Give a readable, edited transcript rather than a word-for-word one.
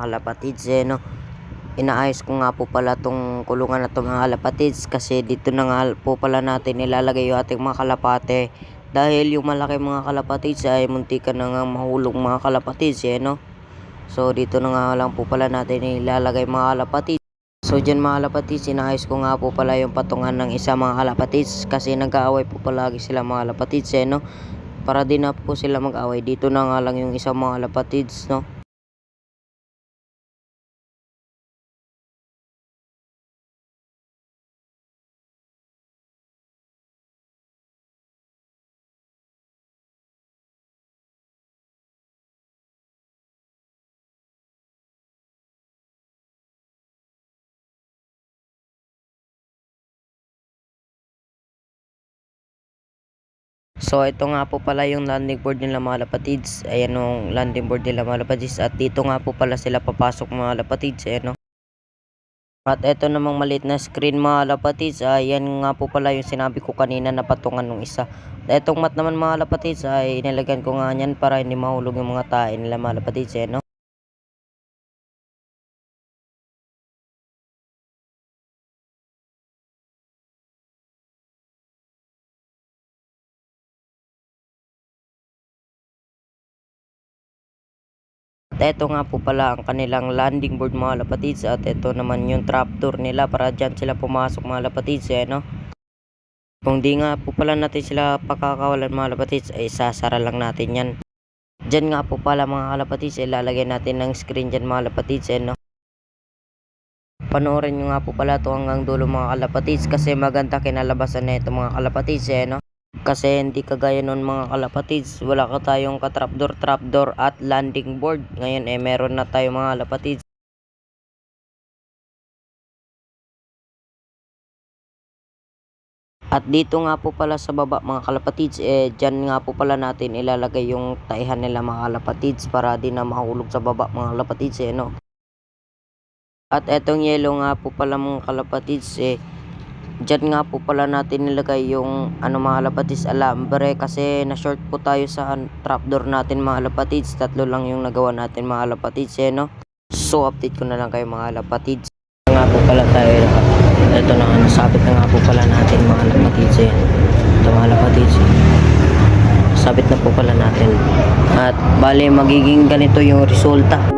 kalapatids no. Inaayos ko nga po pala tong kulungan na to mga kalapatids, kasi dito na nga po pala natin ilalagay yung ating mga kalapate, dahil yung malaki mga kalapatids ay muntikan na nga mahulog mga kalapatids no. So dito na nga lang po pala natin ilalagay mga kalapatids. So dyan mga kalapatids, inaayos ko nga po pala yung patungan ng isa mga kalapatids, kasi nag-aaway po palagi sila mga kalapatids no. Para din na po sila mag-aaway, dito na nga lang yung isa mga kalapatids no. So ito nga po pala yung landing board nila mga kalapatids. Ayan yung landing board nila mga kalapatids. At dito nga po pala sila papasok mga kalapatids. Ayan no. At ito namang maliit na screen mga kalapatids. Ayan nga po pala yung sinabi ko kanina na patungan ng isa. At itong mat naman mga kalapatids ay inilagyan ko nga yan para hindi mahulog yung mga tae nila mga kalapatids. Ayan no. At ito nga po pala ang kanilang landing board mga kalapatids. At ito naman yung trapdoor nila para dyan sila pumasok mga kalapatids no. Kung di nga po pala natin sila pakakawalan mga kalapatids, ay sasara lang natin yan. Dyan nga po pala mga kalapatids, ilalagay natin ng screen dyan mga kalapatids no. Panoorin nyo nga po pala to hanggang dulo mga kalapatids, kasi maganda kinalabasan na ito mga kalapatids no. Kasi hindi kagaya nun mga kalapatids, wala ka tayong trapdoor at landing board. Ngayon meron na tayo mga kalapatids. At dito nga po pala sa baba mga kalapatids, dyan nga po pala natin ilalagay yung taihan nila mga kalapatids, para di na mahulog sa baba mga kalapatids no. At etong yellow nga po pala mga kalapatids, dyan nga po pala natin nilagay yung mga kalapatids, alambre, kasi na short po tayo sa trapdoor natin mga kalapatids. Tatlo lang yung nagawa natin mga kalapatids no. So update ko na lang kayo mga kalapatids. Nga po pala tayo, ito na nga, nasabit na nga po pala natin mga kalapatids. Ito mga kalapatids, sabit na po pala natin. At bali magiging ganito yung resulta.